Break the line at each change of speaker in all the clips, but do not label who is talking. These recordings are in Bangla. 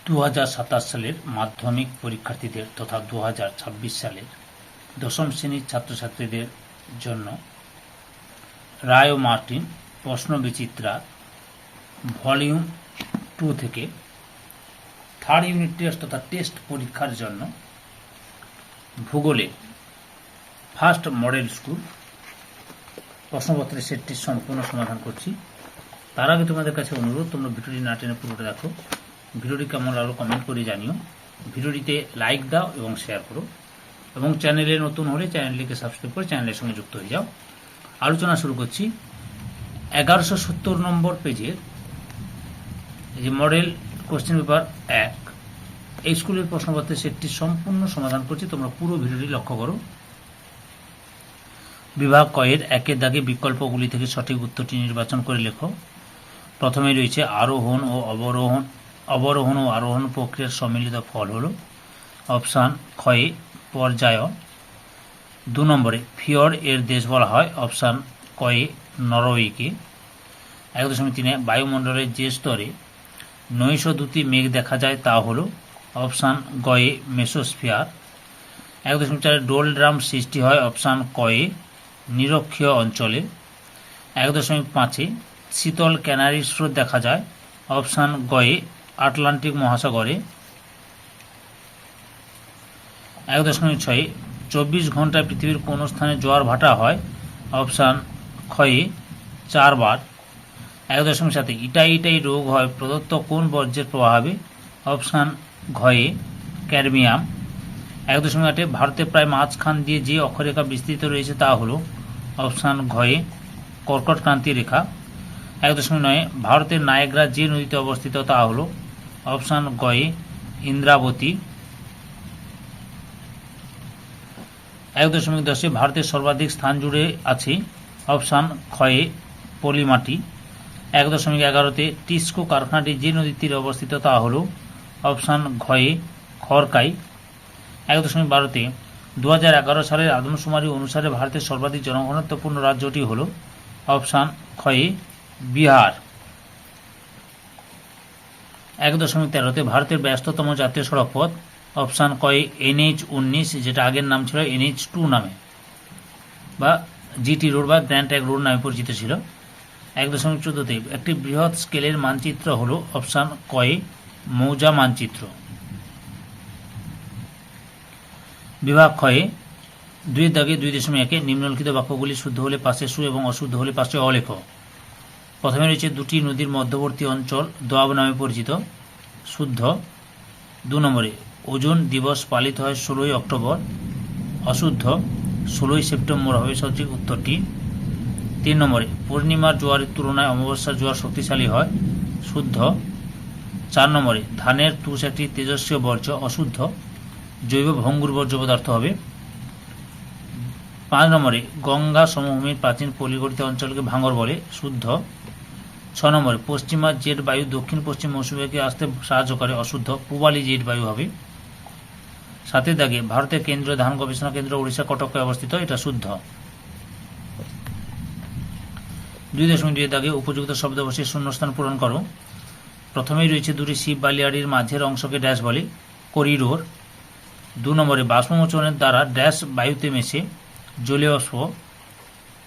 2027 সালের মাধ্যমিক পরীক্ষার্থীদের তথা 2026 সালের দশম শ্রেণীর ছাত্রছাত্রীদের জন্য রায় ও মার্টিন প্রশ্নবিচিত্রা ভলিউম 2 থেকে থার্ড ইউনিট টেস্ট তথা টেস্ট পরীক্ষার জন্য ভূগোলে ফার্স্ট মডেল স্কুল প্রশ্নপত্রের সেটটি সম্পূর্ণ সমাধান করছি। তার আগে তোমাদের কাছে অনুরোধ, তোমরা ভিডিওটি না টেনে পুরোটা দেখো। ভিডিওটি কেমন লাগলো কমেন্ট করে জানিও, ভিডিওটিতে লাইক দাও এবং শেয়ার করো, এবং চ্যানেলে নতুন হলে চ্যানেলটিকে সাবস্ক্রাইব করে চ্যানেলের সঙ্গে যুক্ত হয়ে যাও। আলোচনা শুরু করছি। 1170 নম্বর পেজের যে মডেল কোশ্চেন পেপার 1 এই স্কুলের প্রশ্নপত্রের সেটটি সম্পূর্ণ সমাধান করছি, তোমরা পুরো ভিডিওটি লক্ষ্য করো। বিভাগ কয়ের একের দাগে বিকল্পগুলি থেকে সঠিক উত্তরটি নির্বাচন করে লেখো। প্রথমে রয়েছে আরোহণ ও অবরোহণ ও আরোহণ প্রক্রিয়ার সম্মিলিত ফল হল অপশান ক্ষয়ে পর্যায়। 2 নম্বরে ফিয়র্ড এর দেশ বলা হয় অপশান কয়ে নরওয়েকে। 1.3 বায়ুমণ্ডলের যে স্তরে নৈশদ্যুতি মেঘ দেখা যায় তা হল অপশান গয়ে মেসোস্ফিয়ার। 1.4 ডোল ড্রাম সৃষ্টি হয় অপশান কয়ে নিরক্ষীয় অঞ্চলে। 1.5 শীতল ক্যানারি স্রোত দেখা যায় অপশান গয়ে আটলান্টিক মহাসাগরে। 1.6 24 ঘন্টায় পৃথিবীর কোন স্থানে জোয়ার ভাটা হয় অপশান ক্ষয়ে 4 বার। 1.7 ইটাই ইটাই রোগ হয় প্রদত্ত কোন বর্জ্যের প্রভাবে অপশান ঘয়ে ক্যাডমিয়াম। 1.8 ভারতে প্রায় মাঝখান দিয়ে যে অক্ষরেখা বিস্তৃত রয়েছে তা হল অপশান ঘয়ে কর্কট ক্রান্তি রেখা। 1.9 ভারতের নায়াগ্রা যে নদীতে অবস্থিত তা হল অপশান গয়ে ইন্দ্রাবতী। 1.10 ভারতের সর্বাধিক স্থান জুড়ে আছে অপশান ক্ষয়ে পলিমাটি। 1.11 টিস্কো কারখানাটি যে নদীর তীরে অবস্থিত তা হল অপশান ঘয়ে খড়কাই। 1.12 2011 সালের আদমশুমারি অনুসারে ভারতের সর্বাধিক জনঘনত্বপূর্ণ রাজ্যটি হল অপশান ক্ষয়ে বিহার। 1.13 ভারতের ব্যস্ততম জাতীয় সড়ক পথ অপশান কয়ে NH-19, যেটা আগের নাম ছিল NH-2 নামে, বা জিটি রোড বা গ্র্যান্ড ট্র্যাঙ্ক রোড নামে পরিচিত ছিল। 1.14 একটি বৃহৎ স্কেলের মানচিত্র হল অপশান কয়ে মৌজা মানচিত্র। বিভাগ ক্ষয়ে 2 দাগে 2.1 নিম্নলিখিত বাক্যগুলি শুদ্ধ হলে পাশে সু এবং অশুদ্ধ হলে পাশে অ লেখো। প্রথমে রয়েছে দুটি নদীর মধ্যবর্তী অঞ্চল দোয়াব নামে পরিচিত, শুদ্ধ। 2 নম্বরে ওজোন দিবস পালিত হয় 16ই অক্টোবর, অশুদ্ধ। 16ই সেপ্টেম্বর হবে সঠিক উত্তরটি। 3 নম্বরে পূর্ণিমার জোয়ারের তুলনায় অমাবস্যার জোয়ার শক্তিশালী হয়, শুদ্ধ। 4 নম্বরে ধানের তুষ একটি তেজস্ক্রিয় বর্জ্য, অশুদ্ধ। জৈব ভঙ্গুর বর্জ্য পদার্থ হবে। 5 নম্বরে গঙ্গা সমভূমির প্রাচীন পলিগঠিত অঞ্চলকে ভাঙর বলে, শুদ্ধ। 6 নম্বরে পশ্চিমা জেট বায়ু দক্ষিণ পশ্চিম মৌসুমীকে আসতে সাহায্য করে, অশুদ্ধ। পূবালি জেট বায়ু হবে। 7 দাগে ভারতের কেন্দ্রীয় ধান গবেষণা কেন্দ্র উড়িষ্যা কটকে অবস্থিত, এটা শুদ্ধ। 2.2 দাগে উপযুক্ত শব্দ বসে শূন্যস্থান পূরণ করো। প্রথমেই রয়েছে দুটি শিব বালিয়াড়ির মাঝের অংশকে ড্যাশ বলে, করিডোর। 2 নম্বরে বাষ্পমোচনের দ্বারা ড্যাশ বায়ুতে মেশে, জলীয় বাষ্প।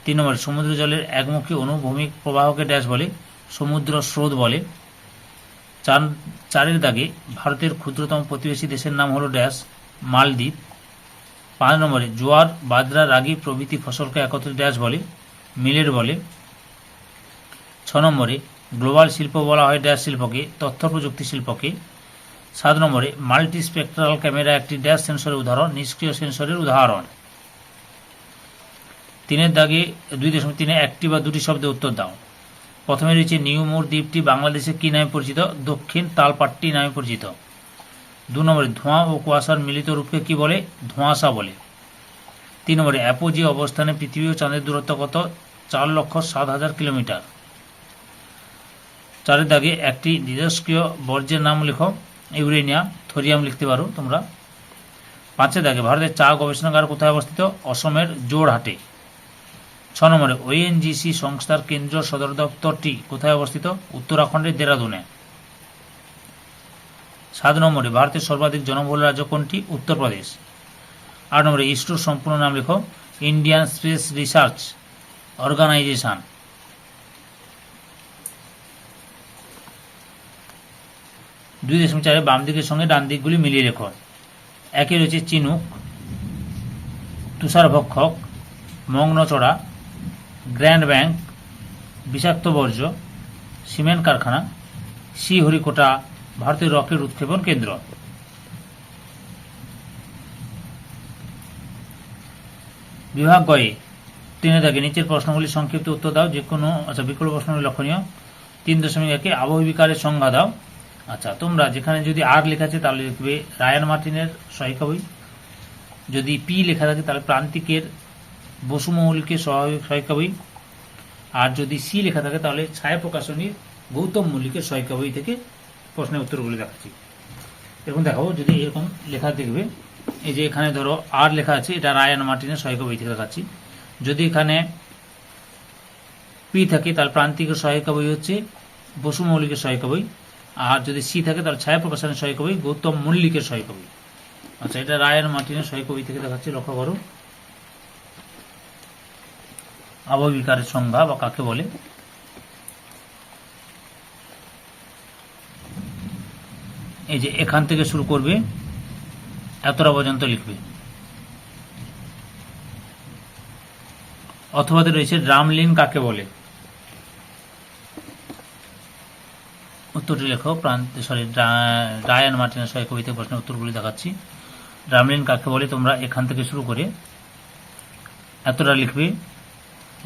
3 নম্বরে সমুদ্র জলের একমুখী অনুভূমিক প্রবাহকে ড্যাশ বলে, সমুদ্র স্রোত বলে। 4 দাগে ভারতের ক্ষুদ্রতম প্রতিবেশী দেশের নাম হল ড্যাশ, মালদ্বীপ। 5 নম্বরে জোয়ার বাজরা রাগি প্রভৃতি ফসলকে একত্রে ড্যাশ বলে, মিলেট বলে। 6 নম্বরে গ্লোবাল শিল্প বলা হয় ড্যাশ শিল্পকে, তথ্য প্রযুক্তি শিল্পকে। 7 নম্বরে মাল্টি স্পেকট্রাল ক্যামেরা একটি ড্যাশ সেন্সরের উদাহরণ, নিষ্ক্রিয় সেন্সরের উদাহরণ। 3 দাগে 2.3 একটি বা দুটি শব্দে উত্তর দাও। প্রথমে রয়েছে নিউমোর দ্বীপটি বাংলাদেশে কি নামে পরিচিত, দক্ষিণ তালপাট্টি নামে পরিচিত। 2 নম্বরে ধোঁয়া ও কুয়াশার মিলিত রূপকে কি বলে, ধোঁয়াশা বলে। 3 নম্বরে অ্যাপোজি অবস্থানে পৃথিবী ও চাঁদের দূরত্ব কত, 4,07,000 কিলোমিটার। 4 দাগে একটি তেজস্ক্রিয় বর্জ্যের নাম লেখো, ইউরেনিয়াম, থোরিয়াম লিখতে পারো তোমরা। 5 দাগে ভারতের চা গবেষণাগার কোথায় অবস্থিত, অসমের জোরহাটে। 6 নম্বরে ONGC সংস্থার কেন্দ্রীয় সদর দপ্তরটি কোথায় অবস্থিত, উত্তরাখণ্ডের দেরাদুনে। 7 নম্বরে ভারতের সর্বাধিক জনবহুল রাজ্য কোনটি? উত্তরপ্রদেশ। 8 নম্বরে ইসরোর সম্পূর্ণ নাম লেখো। Indian space research organisation. 2.4 বাম দিকের সঙ্গে ডান দিকগুলি মিলিয়ে লেখো। 1 রয়েছে চিনুক, তুষারভক্ষক, মগ্নচড়া, গ্র্যান্ড ব্যাংক, বিষাক্ত বর্জ্য, সিমেন্ট কারখানা, শ্রীহরিকোটা ভারতের রকেট উৎক্ষেপণ কেন্দ্র। বিভাগ গয়ে 3 দাগে নিচের প্রশ্নগুলি সংক্ষিপ্ত উত্তর দাও। যে কোনো বিকল্প প্রশ্নগুলি লক্ষণীয়। 3.1 আবহবিকারের সংজ্ঞা দাও। তোমরা যেখানে যদি আর লেখা আছে তাহলে লিখবে রায়ান মার্টিনের সহায়িকা বই, যদি পি লেখা থাকে তাহলে প্রান্তিকের বসু মৌলিকের সহায়িকা বই, আর যদি সি লেখা থাকে তাহলে ছায়া প্রকাশনীর গৌতম মল্লিকের সহায়িকা বই থেকে প্রশ্নের উত্তরগুলি দেখাচ্ছি। এরকম দেখাবো, যদি এরকম লেখা দেখবে, এই যে এখানে ধরো আর লেখা আছে, এটা রায়ান মার্টিনের সহায়িকা বই থেকে দেখাচ্ছি। যদি এখানে পি থাকে তাহলে প্রান্তিকের সহায়িকা বই হচ্ছে বসু মৌলিকের সহায়িকা বই, আর যদি সি থাকে তাহলে ছায়া প্রকাশনের সহায়িকা বই গৌতম মল্লিকের সহায়িকা বই। এটা রায়ান মার্টিনের সহায়িকা বই থেকে দেখাচ্ছি, লক্ষ্য করো। আবহবিকারের সংজ্ঞা বা কাকে বলে। এই যে এখান থেকে শুরু করবে, এতটা পর্যন্ত লিখবে। অথবাতে রয়েছে ড্রামলিন কাকে বলে। উত্তরটি লেখো। রায়ান মার্টিনের সহায়িকা বই থেকে প্রশ্নের উত্তরগুলি দেখাচ্ছি। ড্রামলিন কাকে বলে তোমরা এখান থেকে শুরু করে এতটা লিখবে।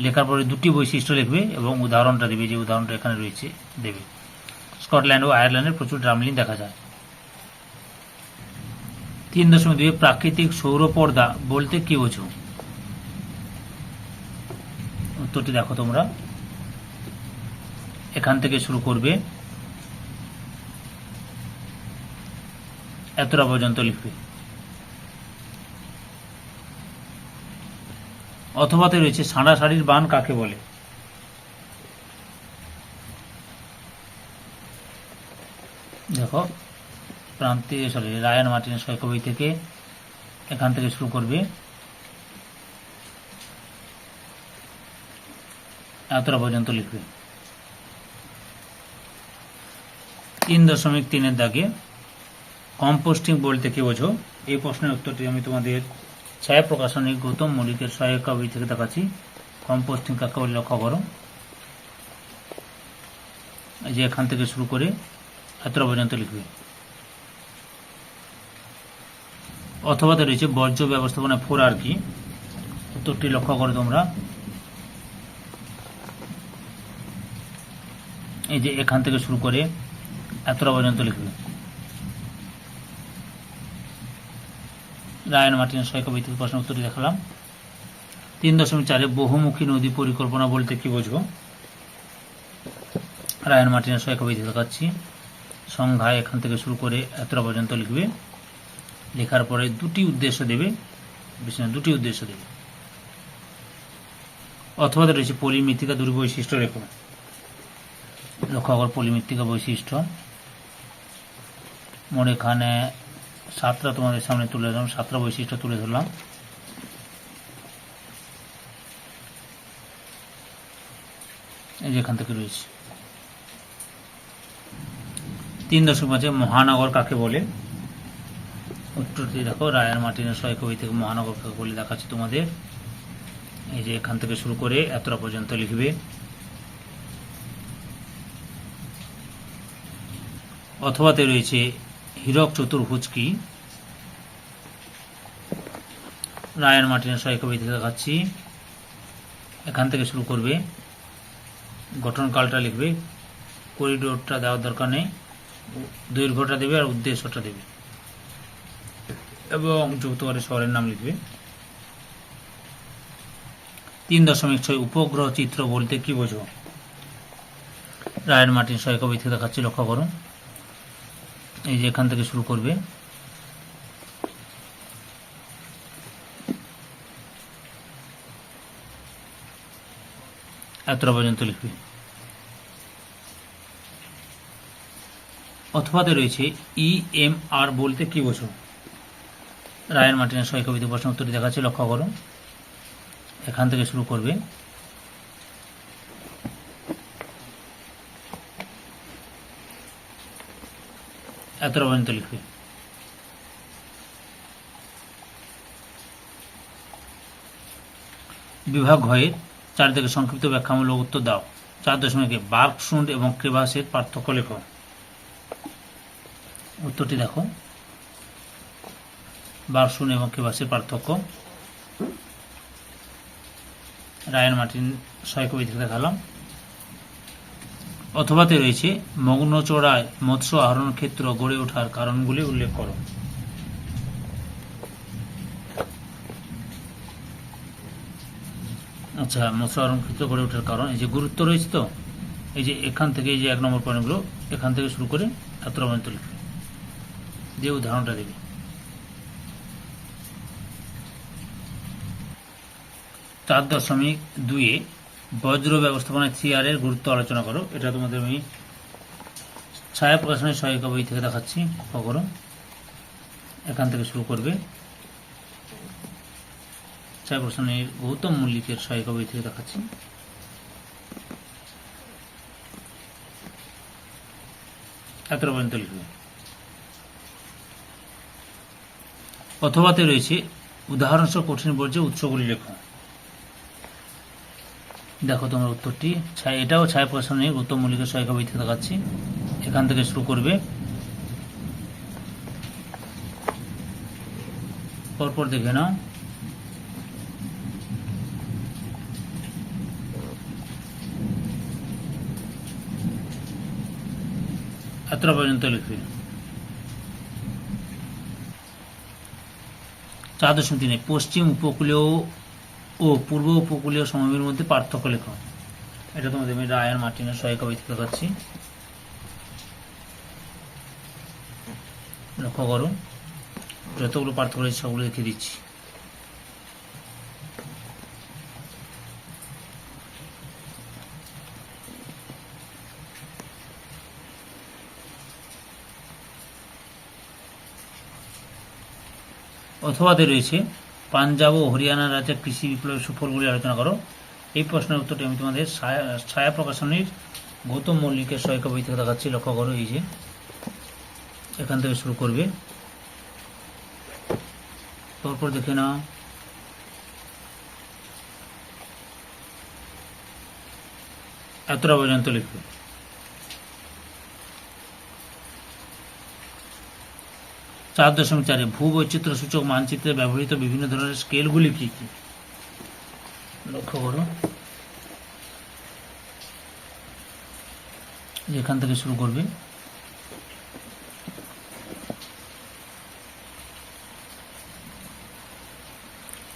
লেখার পরে 2টি বৈশিষ্ট্য লিখবে এবং উদাহরণটা দেবে, যে উদাহরণটা এখানে রয়েছে দেবে। স্কটল্যান্ড ও আয়ারল্যান্ডে প্রচুর ড্রামলিন দেখা যায়। 3.2 প্রাকৃতিক সৌরপর্দা বলতে কি বোঝো? উত্তরটি দেখো তোমরা, এখান থেকে শুরু করবে, এতটা পর্যন্ত লিখবে। অথবাতে রয়েছে সাঁড়া শাড়ির বান কাকে বলে। দেখো রায়ান মার্টিনের সহায়িকা বই থেকে এখান থেকে শুরু করবে, এতটা পর্যন্ত লিখবে। 3.3 দাগে কম্পোস্টিং বলতে কি বোঝো? এই প্রশ্নের উত্তরটি আমি তোমাদের ছায়া প্রকাশনী গৌতম মল্লিকের সহায়িকা বই থেকে দেখাচ্ছি। কম্পোস্টিং কাকে বলে লক্ষ্য করো। এই যে এখান থেকে শুরু করে এতটা পর্যন্ত লিখবে। অথবাতে রয়েছে বর্জ্য ব্যবস্থাপনা 4 আর কি। উত্তরটি লক্ষ্য করো তোমরা, এই যে এখান থেকে শুরু করে এতটা পর্যন্ত লিখবে। রায়ান মার্টিনের সহায়িকা বই থেকে প্রশ্নের উত্তরটি দেখালাম। 3.4 বহুমুখী নদী পরিকল্পনা বলতে কি বোঝো? রায়ান মার্টিনের সহায়িকা বই থেকে দেখাচ্ছি। সংজ্ঞা এখান থেকে শুরু করে এতটা পর্যন্ত লিখবে। লেখার পরে 2টি উদ্দেশ্য দেবে, বেশি না 2টি উদ্দেশ্য দেবে। অথবা রয়েছে পলিমৃত্তিকা 2 বৈশিষ্ট্য রেখো। লক্ষ্য কর পলিমৃত্তিকা বৈশিষ্ট্য। মোট এখানে 7টা তোমাদের সামনে তুলে ধরলাম, 7টা বৈশিষ্ট্য তুলে ধরলাম। এই যে এখান থেকে রয়েছে। 3.5 মহানগর কাকে বলে? উত্তরটি দেখো, রায়ান মার্টিনের সহায়িকা বই থেকে মহানগর কাকে বলে দেখাচ্ছি তোমাদের। এই যে এখান থেকে শুরু করে এতটা পর্যন্ত লিখবে। অথবাতে রয়েছে হীরক চতুর্ভুজ কি? রায়ান মার্টিনের সহায়িকা বই থেকে দেখাচ্ছি। এখান থেকে শুরু করবে, গঠনকালটা লিখবে, করিডোরটা দেওয়ার দরকার নেই, দৈর্ঘ্যটা দেবে আর উদ্দেশ্যটা দেবে এবং যুক্ত করে শহরের নাম লিখবে। 3.6 উপগ্রহ চিত্র বলতে কি বোঝো? রায়ান মার্টিন সহায়িকা বই থেকে দেখাচ্ছি, লক্ষ্য করো। এই যে এখান থেকে শুরু করবে, এতটা পর্যন্ত লিখবে। অথবাতে রয়েছে EMR বলতে কি বোঝো? রায়ান মার্টিনের সহায়িকা ভিত্তিক প্রশ্ন উত্তরটি দেখাচ্ছে, লক্ষ্য করো। এখান থেকে শুরু করবে। এতটা পর্যন্ত লিখবে। বিভাগ ঘয়ের 4 থেকে সংক্ষিপ্ত ব্যাখ্যামূলক উত্তর দাও। 4.1 বার্কশুন্ড এবং ক্রেভাসের পার্থক্য লেখো। উত্তরটি দেখো, বার্কশুন্ড এবং ক্রেভাসের পার্থক্য। রায়ান মার্টিন সহায়িকা ভিত্তিক দেখালাম। অথবাতে রয়েছে মগ্নচড়ায় মৎস্য আহরণ ক্ষেত্র গড়ে ওঠার কারণগুলি উল্লেখ করো। আচ্ছা, মৎস্য আহরণ ক্ষেত্র গড়ে ওঠার কারণ, এই যে গুরুত্ব রয়েছে, তো এই যে এখান থেকে এই যে 1 নম্বর পয়েন্টগুলো এখান থেকে শুরু করে এতটা পর্যন্ত লিখবে, দিয়ে উদাহরণটা দেবে। চার 4.2 বজ্র ব্যবস্থাপনায় 3R এর গুরুত্ব আলোচনা করো। এটা তোমাদের আমি ছায়া প্রকাশনের সহায়িকা বই থেকে দেখাচ্ছি, লক্ষ্য করো। এখান থেকে শুরু করবে। ছায়া প্রকাশনের গৌতম মল্লিকের সহায়িকা বই থেকে দেখাচ্ছি। এতটা পর্যন্ত লিখবে। অথবাতে রয়েছে উদাহরণসহ কঠিন বর্জ্যের উৎসগুলি লেখো। দেখো তোমার উত্তরটি, এটাও ছায়া প্রকাশনের গৌতম মল্লিকের সহায়িকা বই থেকে দেখাচ্ছি। এখান থেকে শুরু করবে, পরপর দেখে নাও। এতটা পর্যন্ত লিখবে। 4.3 পশ্চিম উপকূলীয় ও পূর্ব উপকূলীয় সমভূমির মধ্যে পার্থক্য লেখো। এটা তোমাদের আমি রায়ান মার্টিনের সহায়িকা বই থেকে দেখাচ্ছি, লক্ষ্য করো। যতগুলো পার্থক্য রয়েছে সবগুলো লিখে দিচ্ছি। অথবাতে রয়েছে পাঞ্জাব ও হরিয়ানা রাজ্যের কৃষি বিপ্লবের সুফলগুলি আলোচনা করো। এই প্রশ্নের উত্তরটি আমি তোমাদের ছায়া প্রকাশনীর গৌতম মল্লিকের সহায়িকা বই থেকে দেখাচ্ছি, লক্ষ্য করো। এই যে এখান থেকে শুরু করবে, পরপর দেখে নাও। এতটা পর্যন্ত লিখবে। 4.4 ভূবৈচিত্র্য সূচক মানচিত্রে ব্যবহৃত বিভিন্ন ধরনের স্কেলগুলি কি কি, লক্ষ্য করো। এখান থেকে শুরু করবে।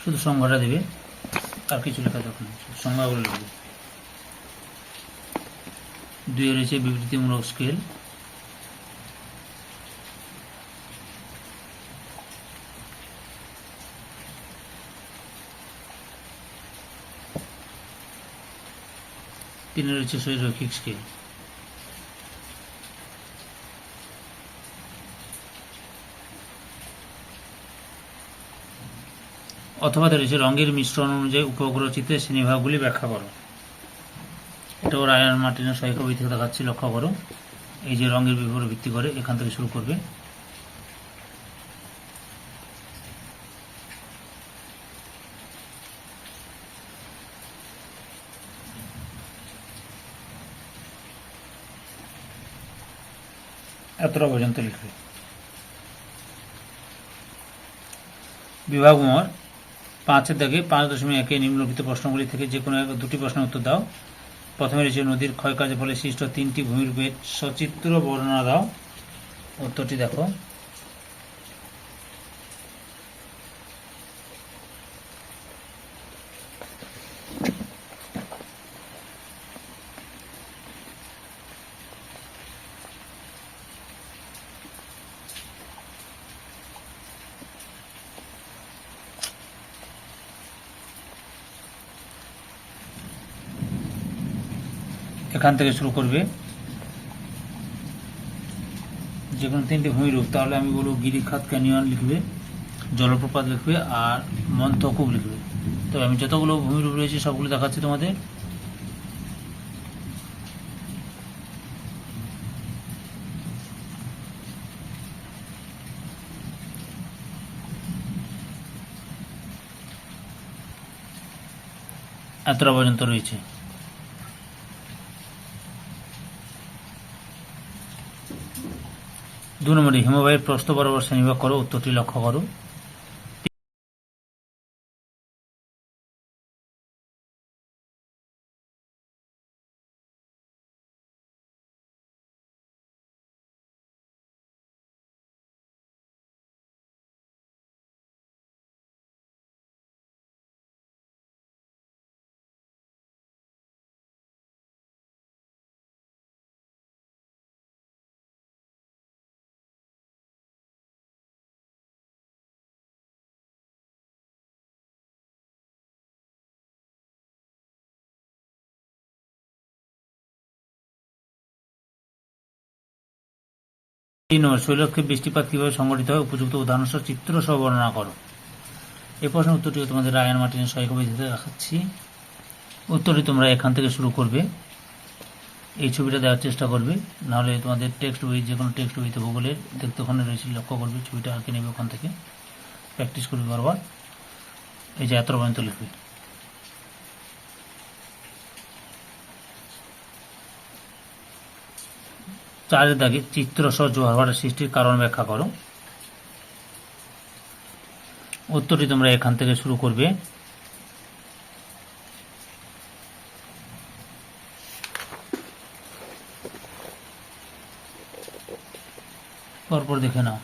শুধু সংজ্ঞাটা দেবে, আর কিছু লেখা দরকার নেই, সংজ্ঞাগুলো লিখবে। 2 রয়েছে বিবৃতিমূলক স্কেল। তিনে রয়েছে রৈখিক স্কেল। অথবা রয়েছে রঙের মিশ্রণ অনুযায়ী উপগ্রহ চিত্রের শ্রেণীভাগগুলি ব্যাখ্যা করো। এটাও রায়ান মার্টিনের সহায়িকা বই থেকে দেখাচ্ছি, লক্ষ্য করো। এই যে রঙের বিবরণ ভিত্তি করে এখান থেকে শুরু করবে। এতটা পর্যন্ত লিখবে। বিভাগ মোর 5 থেকে 5.1 নিম্নলিখিত প্রশ্নগুলি থেকে যে কোনো 2টি প্রশ্নের উত্তর দাও। প্রথমে রয়েছে নদীর ক্ষয়কার্যের ফলে সৃষ্ট 3টি ভূমিরূপের সচিত্র বর্ণনা দাও। উত্তরটি দেখো। এখান থেকে শুরু করবে। যে কোনো তিনটি ভূমিরূপ, তাহলে আমি বলবো গিরিখাত ক্যানিয়ন লিখবে, জলপ্রপাত লিখবে, আর মন্থকূপ লিখবে। তো আমি যতগুলো ভূমিরূপ রয়েছে সবগুলো দেখাচ্ছি তোমাদের। এতটা পর্যন্ত রয়েছে। 2 নম্বরে হিমবাহের প্রস্থ বরাবর শ্রেণীবিভাগ করো, উত্তরটি লক্ষ্য করো। শৈলক্ষে বৃষ্টিপাত কিভাবে সংঘটিত হয়, উপযুক্ত উদাহরণ সহ চিত্র সহ বর্ণনা করো। এই প্রশ্নের উত্তরটি তোমাদের রায়ান মার্টিনের সহায়িকাতে দেখাচ্ছি। উত্তরটি তোমরা এখান থেকে শুরু করবে, এই ছবিটা দেওয়ার চেষ্টা করবে, নাহলে তোমাদের টেক্সট বই, যে কোনো টেক্সট বইতে ভূগোলের দেখতে ওখানে রয়েছে, লক্ষ্য করবে, ছবিটা আঁকে নেবে, ওখান থেকে প্র্যাকটিস করবে বারবার। এই যে এত পর্যন্ত লিখবে। চারের দাগে চিত্র সহ জোয়ার সৃষ্টির কারণ ব্যাখ্যা করো। উত্তরটি তোমরা এখান থেকে শুরু করবে। পরপর দেখে নাও।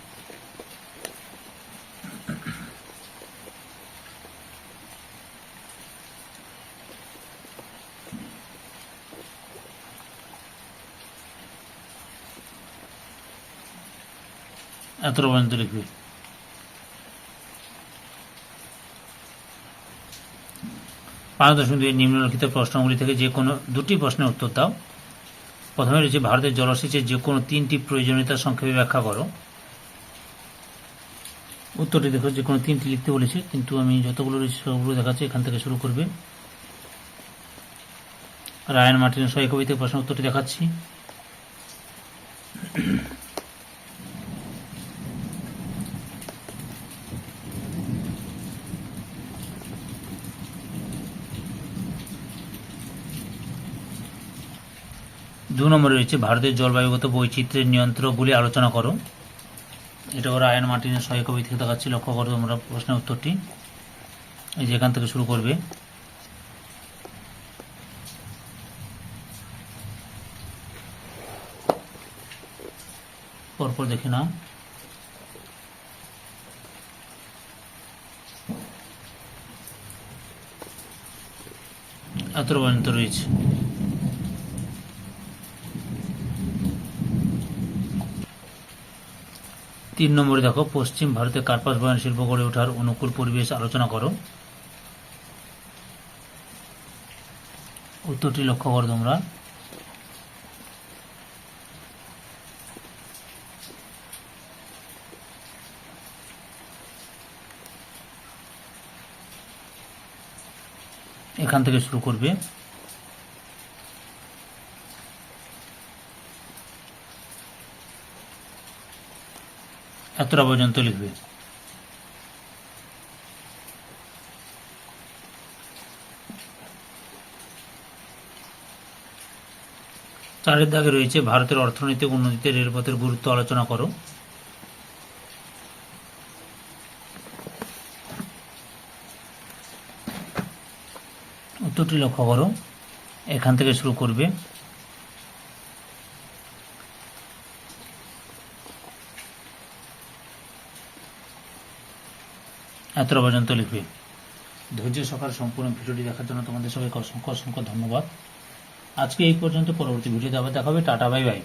এত পর্যন্ত লিখবে। 5.2 নিম্নলিখিত প্রশ্নগুলি থেকে যে কোনো দুটি প্রশ্নের উত্তর দাও। প্রথমে রয়েছে ভারতের জলসেচের যে কোনো 3টি প্রয়োজনীয়তা সংক্ষেপে ব্যাখ্যা করো। উত্তরটি দেখো, যে কোনো 3টি লিখতে বলেছে, কিন্তু আমি যতগুলো রয়েছে সবগুলো দেখাচ্ছি। এখান থেকে শুরু করবে। রায়ান মার্টিনের সহায়িকা প্রশ্ন উত্তরটি দেখাচ্ছি। দু নম্বরে রয়েছে ভারতের জলবায়ুগত বৈচিত্র্যের নিয়ন্ত্রকগুলি আলোচনা করো। এটাও রায়ান মার্টিনের সহায়িকা বই থেকে দেখাচ্ছি, লক্ষ্য করো তোমরা প্রশ্নের উত্তরটি। এই যে এখান থেকে শুরু করবে। পরপর দেখে নাও। এত পর্যন্ত রয়েছে। তিন নম্বরে দেখো, পশ্চিম ভারতে কার্পাস বয়ন শিল্প গড়ে ওঠার অনুকূল পরিবেশ আলোচনা করো। উত্তরটি লক্ষ্য করো তোমরা। এখান থেকে শুরু করবে। এতটা পর্যন্ত লিখবে। চারের দাগে রয়েছে ভারতের অর্থনৈতিক উন্নতিতে রেলপথের গুরুত্ব আলোচনা করো। উত্তরটি লক্ষ্য করো। এখান থেকে শুরু করবে। এতটা পর্যন্ত লিখবে। ধৈর্য সহকারে সম্পূর্ণ ভিডিওটি দেখার জন্য তোমাদের সবাইকে অসংখ্য অসংখ্য ধন্যবাদ। আজকে এই পর্যন্ত, পরবর্তী ভিডিওতে আবার দেখা হবে। Tata, bye bye.